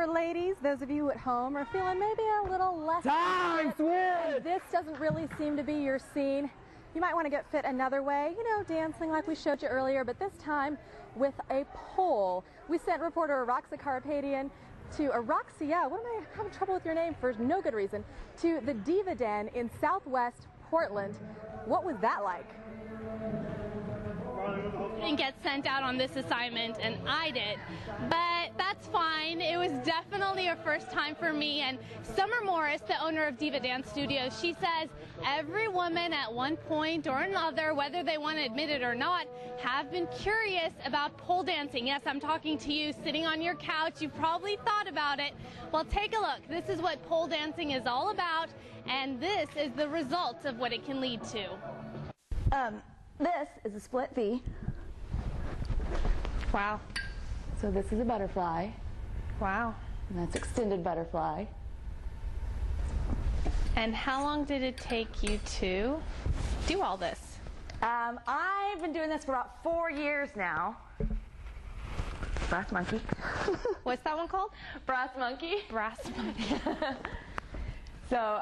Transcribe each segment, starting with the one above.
For ladies, those of you at home are feeling maybe a little less fit, this doesn't really seem to be your scene. You might want to get fit another way, you know, dancing like we showed you earlier, but this time with a pole. We sent reporter Roxy Carpadian to Roxia, what am I having trouble with your name for no good reason, to the Diva Den in Southwest Portland. What was that like? Didn't get sent out on this assignment, and I did, but that's fine. It was definitely a first time for me. And Summer Morris, the owner of Diva Dance Studios, she says every woman at one point or another, whether they want to admit it or not, have been curious about pole dancing. Yes, I'm talking to you sitting on your couch. You've probably thought about it. Well, take a look. This is what pole dancing is all about, and this is the results of what it can lead to. This is a split V. Wow. So this is a butterfly. Wow. And that's extended butterfly. And how long did it take you to do all this? I've been doing this for about 4 years now. Brass monkey. What's that one called? Brass monkey. Brass monkey. So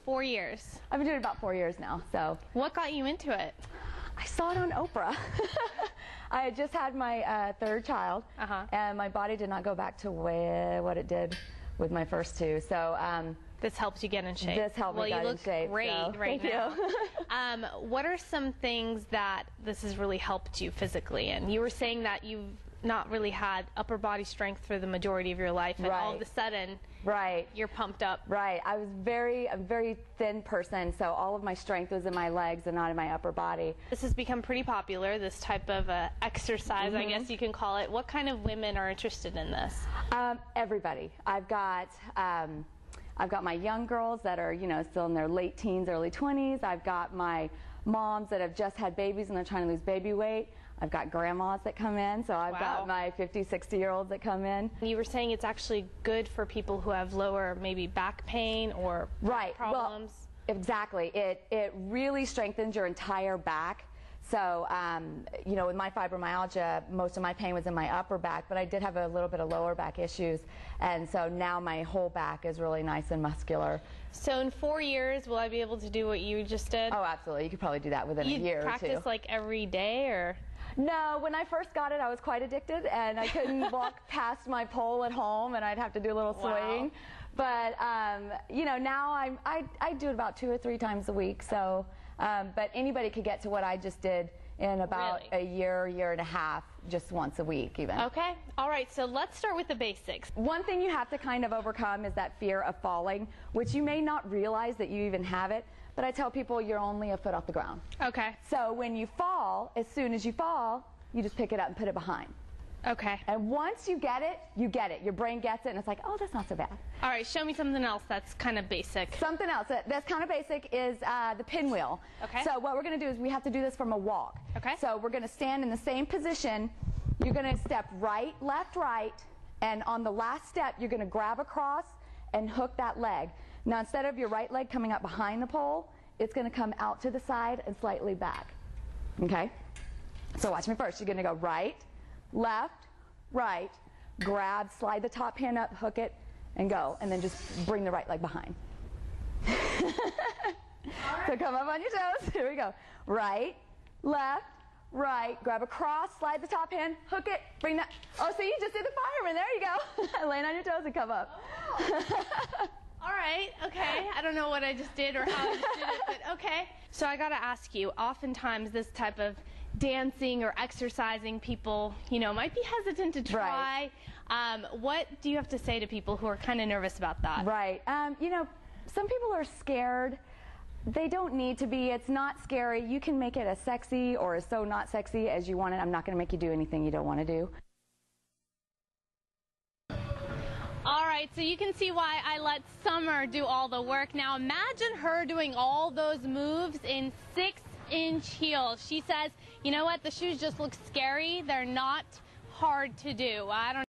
4 years. I've been doing it about 4 years now. So what got you into it? I saw it on Oprah. I had just had my third child, and my body did not go back to what it did with my first two. So this helps you get in shape. This helped me get in shape. Well, you look great right now. Thank you. What are some things that this has really helped you physically? And you were saying that you've not really had upper body strength for the majority of your life, and all of a sudden, you're pumped up. Right. I was a very thin person, so all of my strength was in my legs and not in my upper body. This has become pretty popular, this type of exercise, I guess you can call it. What kind of women are interested in this? Everybody. I've got my young girls that are, you know, still in their late teens, early 20s. I've got my moms that have just had babies and they're trying to lose baby weight. I've got grandmas that come in, so I've got my 50, 60-year-olds that come in. You were saying it's actually good for people who have lower maybe back pain or problems. Well, exactly. It really strengthens your entire back. So, you know, with my fibromyalgia, most of my pain was in my upper back, but I did have a little bit of lower back issues, and so now my whole back is really nice and muscular. So in 4 years, will I be able to do what you just did? Oh, absolutely. You could probably do that within a year or two. You practice like every day, or? No, when I first got it, I was quite addicted, and I couldn't walk past my pole at home, and I'd have to do a little swing. But, you know, now I do it about 2 or 3 times a week, so, but anybody could get to what I just did in about a year and a half, just once a week even. Okay. All right, so let's start with the basics. One thing you have to kind of overcome is that fear of falling, which you may not realize that you even have it, but I tell people you're only a foot off the ground. Okay. So when you fall, as soon as you fall, you just pick it up and put it behind. Okay. And once you get it, you get it. Your brain gets it, and it's like, oh, that's not so bad. All right, show me something else that's kind of basic. Something else that's kind of basic is the pinwheel. Okay. So what we're going to do is we have to do this from a walk. Okay. So we're going to stand in the same position. You're going to step right, left, right, and on the last step, you're going to grab across and hook that leg. Now, instead of your right leg coming up behind the pole, it's going to come out to the side and slightly back. Okay? So watch me first. You're going to go right, left, right, grab, slide the top hand up, hook it, and go. And then just bring the right leg behind. So come up on your toes. Here we go. Right, left, right, grab across, slide the top hand, hook it, bring that. Oh, see, you just did the fireman. There you go. Land on your toes and come up. All right, okay. I don't know what I just did or how I just did it, but okay. So I got to ask you, oftentimes this type of dancing or exercising, people, you know, might be hesitant to try. What do you have to say to people who are kind of nervous about that? Right. You know, some people are scared. They don't need to be. It's not scary. You can make it as sexy or as so not sexy as you want it. I'm not going to make you do anything you don't want to do. All right, so you can see why I let Summer do all the work. Now imagine her doing all those moves in 6-inch heels. She says, you know what, the shoes just look scary. They're not hard to do. I don't